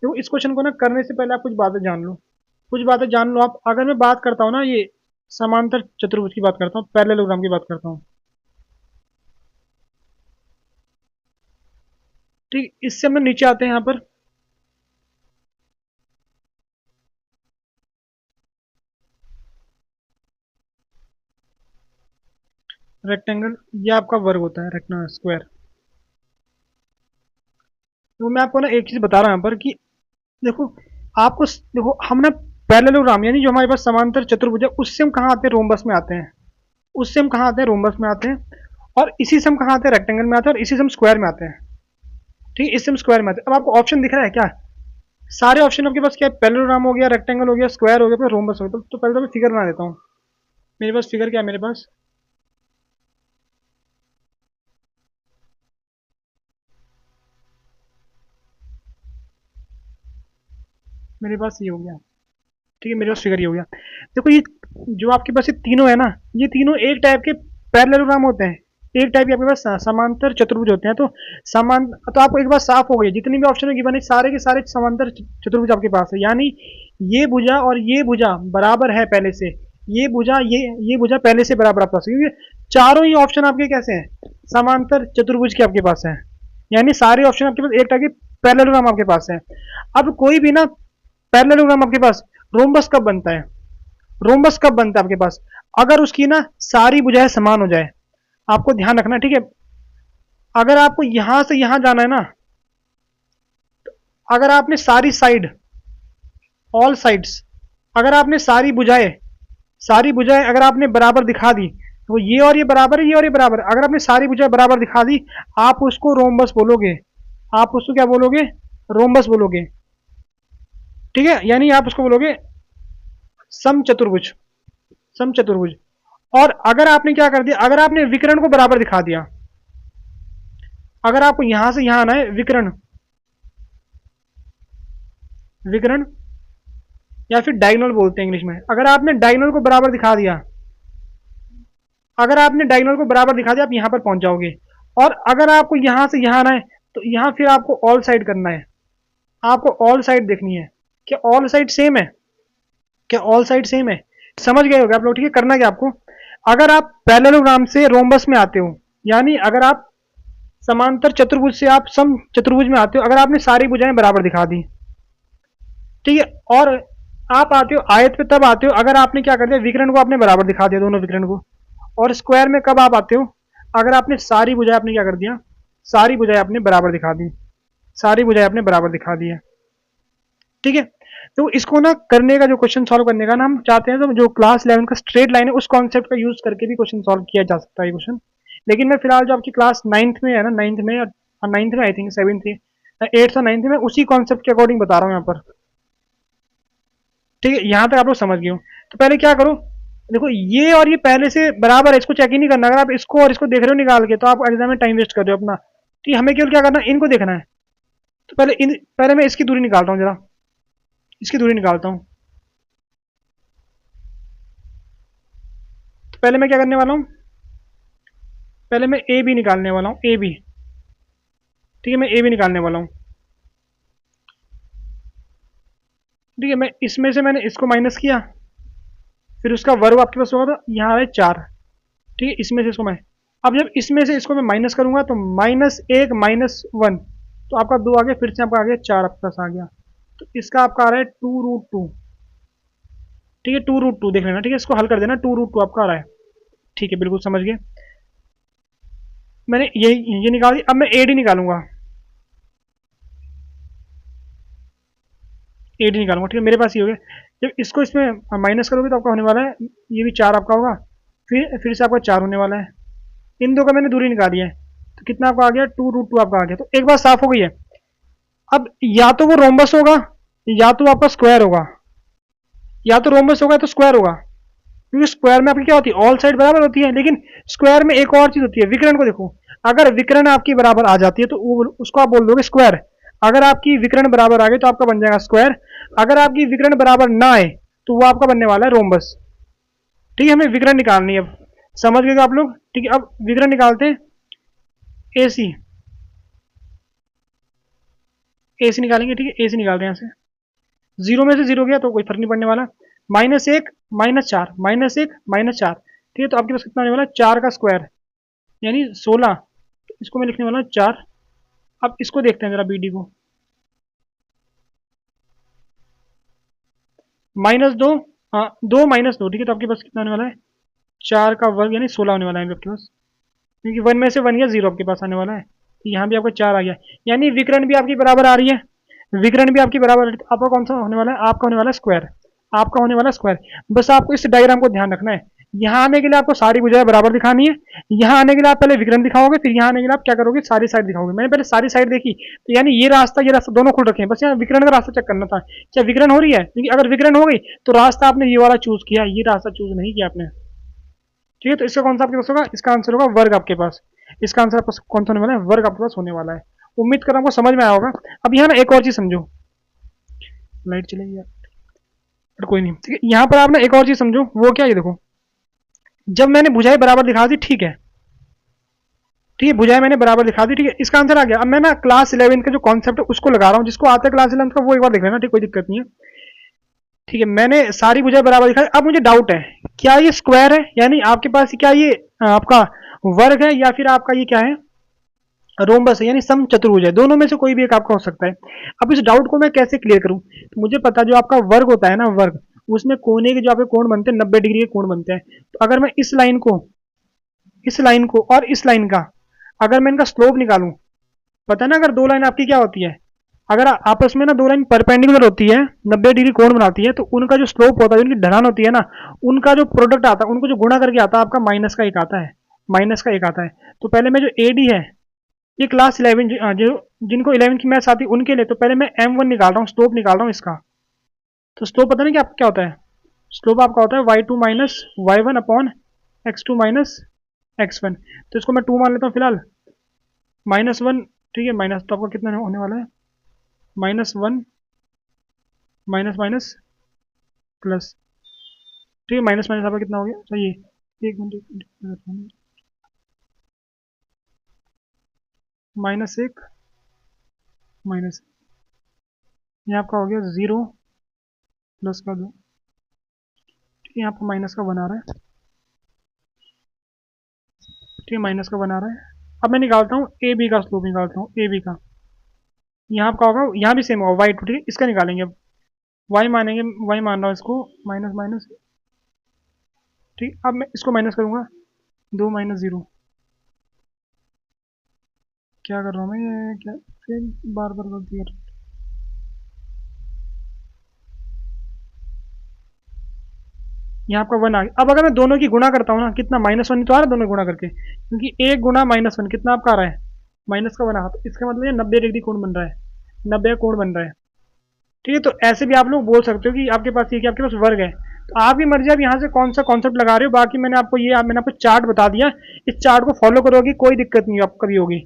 देखो इस क्वेश्चन को ना करने से पहले आप कुछ बातें जान लो, कुछ बातें जान लो आप। अगर मैं बात करता हूँ ना, ये समांतर चतुर्भुज की बात करता हूँ, पैरेललोग्राम की बात करता हूँ, ठीक। इससे हम लोग नीचे आते हैं यहाँ पर। रेक्टेंगल, ये आपका वर्ग होता है, रेक्टेंगल स्क्वायर। तो मैं आपको ना एक चीज बता रहा हूँ यहाँ पर कि देखो, आपको देखो हम ना पैरेललोग्राम यानी जो हमारे पास समांतर चतुर्भुज है, उससे हम कहाँ आते हैं, रोम्बस में आते हैं। उससे हम कहाँ आते हैं, रोम्बस में आते हैं। और इसी से हम कहाँ आते हैं, रेक्टेंगल में आते हैं। और इसी से हम स्क्वायर में आते हैं, ठीक है। इससे हम स्क्वायर में आते हैं। अब आपको ऑप्शन दिख रहा है क्या? सारे ऑप्शन आपके पास क्या है, पैरेललोग्राम हो गया, रेक्टेंगल हो गया, स्क्वायर हो गया, फिर रोम्बस हो गया। तो पहले तो मैं फिगर बना देता हूँ। मेरे पास फिगर क्या है, मेरे पास मेरे पास ये हो गया, ठीक है। मेरे पास फिगर ये हो गया। देखो ये जो आपके पास ये तीनों है ना, ये तीनों एक टाइप के पैरेललोग्राम होते हैं। एक टाइप के आपके पास समांतर चतुर्भुज होते हैं। तो समान, तो आपको एक बात साफ हो गई, जितनी भी ऑप्शन है बने सारे के सारे समांतर चतुर्भुज आपके पास है। यानी ये भुजा और ये भुजा बराबर है पहले से। ये भुजा, ये भुजा पहले से बराबर आपके पास है, क्योंकि चारों ही ऑप्शन आपके कैसे हैं, समांतर चतुर्भुज के आपके पास है। यानी सारे ऑप्शन आपके पास एक टाइप के पैरेललोग्राम आपके पास है। अब कोई भी ना पैरेललोग्राम आपके पास रोम्बस कब बनता है, रोम्बस कब बनता है आपके पास, अगर उसकी ना सारी भुजाएं समान हो जाए। आपको ध्यान रखना, ठीक है। अगर आपको यहां से यहां जाना है ना, अगर आपने सारी साइड, ऑल साइड्स, अगर आपने सारी भुजाएं अगर आपने बराबर दिखा दी, तो ये और ये बराबर है, ये और ये बराबर है। अगर आपने सारी भुजाएं बराबर दिखा दी, आप उसको रोम्बस बोलोगे। आप उसको क्या बोलोगे, रोम्बस बोलोगे, ठीक है। यानी आप उसको बोलोगे समचतुर्भुज, समचतुर्भुज। और अगर आपने क्या कर दिया, अगर आपने विकर्ण को बराबर दिखा दिया, अगर आपको यहां से यहां आना है, विकर्ण, विकर्ण या फिर डायगोनल बोलते हैं इंग्लिश में, अगर आपने डायगोनल को बराबर दिखा दिया, अगर आपने डायगोनल को बराबर दिखा दिया, आप यहां पर पहुंच जाओगे। और अगर आपको यहां से यहां आना है, तो यहां फिर आपको ऑल साइड करना है। आपको ऑल साइड देखनी है। क्या ऑल साइड सेम है, क्या ऑल साइड सेम है? समझ गए होगे आप लोग, ठीक है। करना क्या आपको, अगर आप पैरेललोग्राम से रोम्बस में आते हो, यानी अगर आप समांतर चतुर्भुज से आप सम चतुर्भुज में आते हो, अगर आपने सारी भुजाएं बराबर दिखा दी, ठीक है। और आप आते हो आयत पे तब आते हो अगर आपने क्या कर दिया, विकर्ण को आपने बराबर दिखा दिया, दोनों विकर्ण को। और स्क्वायर में कब आप आते हो, अगर आपने सारी भुजाएं आपने क्या कर दिया, सारी भुजाएं आपने बराबर दिखा दी, सारी भुजाएं आपने बराबर दिखा दी है, ठीक है। तो इसको ना करने का, जो क्वेश्चन सॉल्व करने का ना हम चाहते हैं, तो जो क्लास 11 का स्ट्रेट लाइन है उस कॉन्सेप्ट का यूज करके भी क्वेश्चन सॉल्व किया जा सकता है ये क्वेश्चन। लेकिन मैं फिलहाल जो आपकी क्लास नाइन्थ में है ना, नाइन्थ में आई थिंक, सेवन्थ थी, एट्थ और नाइन्थ में उसी कॉन्सेप्ट के अकॉर्डिंग बता रहा हूँ यहाँ पर, ठीक है। यहाँ तक आप लोग समझ गए हो। तो पहले क्या करो, देखो ये और ये पहले से बराबर है, इसको चेक ही नहीं करना। अगर आप इसको और इसको देख रहे हो निकाल के, तो आप एग्जाम में टाइम वेस्ट कर रहे हो अपना। ठीक है, हमें केवल क्या करना है, इनको देखना है। तो पहले मैं इसकी दूरी निकालता हूँ जरा, इसकी दूरी निकालता हूँ। तो पहले मैं क्या करने वाला हूँ, पहले मैं ए बी निकालने वाला हूँ, ए बी, ठीक है। मैं ए बी निकालने वाला हूँ, ठीक है। मैं इसमें से मैंने इसको माइनस किया, फिर उसका वर्ग आपके पास होगा, तो यहाँ है 4, ठीक है। इसमें से इसको मैं, अब जब इसमें से इसको मैं माइनस करूंगा, तो -1 -1, तो आपका 2 आ गया, फिर से आपका आ गया 4 आपके पास आ गया। तो इसका आपका आ रहा है 2√2, ठीक है। 2√2 देख लेना, ठीक है। इसको हल कर देना, 2√2 आपका आ रहा है, ठीक है। बिल्कुल समझ गए। मैंने ये निकाल दी। अब मैं ए डी निकालूंगा, ए डी निकालूंगा, ठीक है। मेरे पास ये हो गया। जब इसको इसमें माइनस करोगे, तो आपका होने वाला है, ये भी 4 आपका होगा, फिर से आपका 4 होने वाला है। इन दो का मैंने दूरी निकाली है, तो कितना आपका आ गया, 2√2 आपका आ गया। तो एक बात साफ हो गई है। अब या तो वो रोम्बस होगा, या तो आपका स्क्वायर होगा, या तो रोम्बस होगा तो स्क्वायर होगा। क्योंकि स्क्वायर में आपकी क्या होती है, ऑल साइड बराबर होती है। लेकिन स्क्वायर में एक और चीज होती है, विकर्ण को देखो। अगर विकर्ण आपकी बराबर आ जाती है, तो उसको आप बोल दोगे स्क्वायर। अगर आपकी विकर्ण बराबर आ गई, तो आपका बन जाएगा स्क्वायर। अगर आपकी विकर्ण बराबर ना आए, तो वो आपका बनने वाला है रोम्बस, ठीक है। हमें विकर्ण निकालनी है अब, समझ गए आप लोग, ठीक है। अब विकर्ण निकालते हैं। ए सी, ए से निकालेंगे, ठीक है, ए से निकाल रहे हैं यहाँ से। 0 में से 0 गया तो कोई फर्क नहीं पड़ने वाला। -1 -4 -1 -4, ठीक है, तो आपके पास कितना होने वाला है, 4 का स्क्वायर यानी 16। इसको मैं लिखने वाला हूँ 4। अब इसको देखते हैं जरा बी डी को, -2, हाँ 2 -2, ठीक है, तो आपके पास कितना होने वाला है, 4 का वर्ग यानी 16 होने वाला है आपके पास, क्योंकि 1 में से 1 गया 0 आपके पास आने वाला है, तो यहाँ भी आपका 4 आ गया, यानी विकर्ण भी आपकी बराबर आ रही है, विकर्ण भी आपकी बराबर आ रही है। तो आपका कौन सा होने वाला है, आपका होने वाला है स्क्वायर, आपका होने वाला स्क्वायर। बस आपको इस डायग्राम को ध्यान रखना है, यहाँ आने के लिए आपको सारी भुजाएं बराबर दिखानी है, यहाँ आने के लिए आप पहले विकर्ण दिखाओगे, फिर यहाँ आने के लिए आप क्या करोगे, सारी साइड दिखाओगे। मैंने पहले सारी साइड देखी, तो यानी ये रास्ता दोनों खुल रखे हैं, बस यहाँ विकर्ण का रास्ता चेक करना था, क्या विकर्ण हो रही है, क्योंकि अगर विकर्ण हो गई तो रास्ता आपने ये वाला चूज किया, ये रास्ता चूज नहीं किया आपने, ठीक है। तो इसका कौन सा आपके पास होगा, इसका आंसर होगा वर्ग आपके पास, इसका आंसर आपको कौन सा होने वाला है, वर्ग आपके पास होने वाला है। उम्मीद कर रहा हूँ आपको समझ में आया होगा। अब यहाँ ना एक और चीज समझो, लाइट चलेगी यार, पर कोई नहीं, ठीक है, यहाँ पर आप ना एक और चीज समझो, वो क्या, ये देखो, जब मैंने भुजाएं बराबर दिखा दी, ठीक है, ठीक है, भुजाएं मैंने बराबर दिखा दी, ठीक है, इसका आंसर आ गया। अब मैं ना क्लास 11 का जो कॉन्सेप्ट है उसको लगा रहा हूँ, जिसको आता है क्लास 11 का वो एक बार देख लेना, ठीक, कोई दिक्कत नहीं है, ठीक है। मैंने सारी भुजाएं बराबर दिखाई। अब मुझे डाउट है, क्या ये स्क्वायर है, यानी आपके पास क्या ये आपका वर्ग है, या फिर आपका ये क्या है, रोम्बस है, यानी सम चतुर्भुज है, दोनों में से कोई भी एक आपका हो सकता है। अब इस डाउट को मैं कैसे क्लियर करूं, तो मुझे पता जो आपका वर्ग होता है ना, वर्ग, उसमें कोने के जो आपके कोण बनते हैं 90 डिग्री के कोण बनते हैं। तो अगर मैं इस लाइन को और इस लाइन का अगर मैं इनका स्लोप निकालूं, पता है ना, अगर दो लाइन आपकी क्या होती है, अगर आपस में ना दो लाइन परपेंडिकुलर होती है, 90 डिग्री कोण बनाती है, तो उनका जो स्लोप होता है, उनकी ढलान होती है ना, उनका जो प्रोडक्ट आता है, उनको जो गुणा करके आता है आपका माइनस का एक आता है, माइनस का एक आता है। तो पहले मैं जो ए डी है, ये क्लास 11 जो जिनको 11 की मैथ्स आती है उनके लिए, तो पहले मैं m1 निकाल रहा हूँ, स्लोप निकाल रहा हूँ इसका। तो स्लोप पता नहीं क्या होता है, स्लोप आपका होता है y2 minus y1 upon x2 minus x1। तो इसको मैं 2 मान लेता हूँ फिलहाल, -1, ठीक है, माइनस, तो आपका कितना होने वाला है, -1 माइनस माइनस प्लस, ठीक है, माइनस माइनस आपका कितना हो गया, सही है, एक मिनट, -1 माइनस, ये आपका हो गया 0 प्लस का 2, ठीक है, यहाँ पर माइनस का 1 आ रहा है, ठीक है, माइनस का 1 आ रहा है। अब मैं निकालता हूँ ए बी का स्लोप, निकालता हूँ ए बी का, यहाँ आपका होगा, यहाँ भी सेम होगा y2, ठीक है, इसका निकालेंगे अब, y मानेंगे, y मान रहा हूँ इसको, माइनस माइनस, ठीक, अब मैं इसको माइनस करूँगा, 2 - 0, क्या कर रहा हूँ मैं, ये क्या फिर बार बार गलती कर, यहाँ आपका 1 आ गया। अब अगर मैं दोनों की गुणा करता हूँ ना, कितना, -1 तो आ रहा है दोनों गुणा करके, क्योंकि 1 गुणा -1 कितना आपका आ रहा है, माइनस का 1 आ रहा है, तो इसका मतलब ये 90 डिग्री कोण बन रहा है, 90 का कोण बन रहा है, ठीक है। तो ऐसे भी आप लोग बोल सकते हो कि आपके पास ये कि आपके पास वर्ग है, तो आपकी मर्जी, आप यहाँ से कौन सा कॉन्सेप्ट लगा रहे हो। बाकी मैंने आपको चार्ट बता दिया, इस चार्ट को फॉलो करोगे कोई दिक्कत नहीं आपको कभी होगी।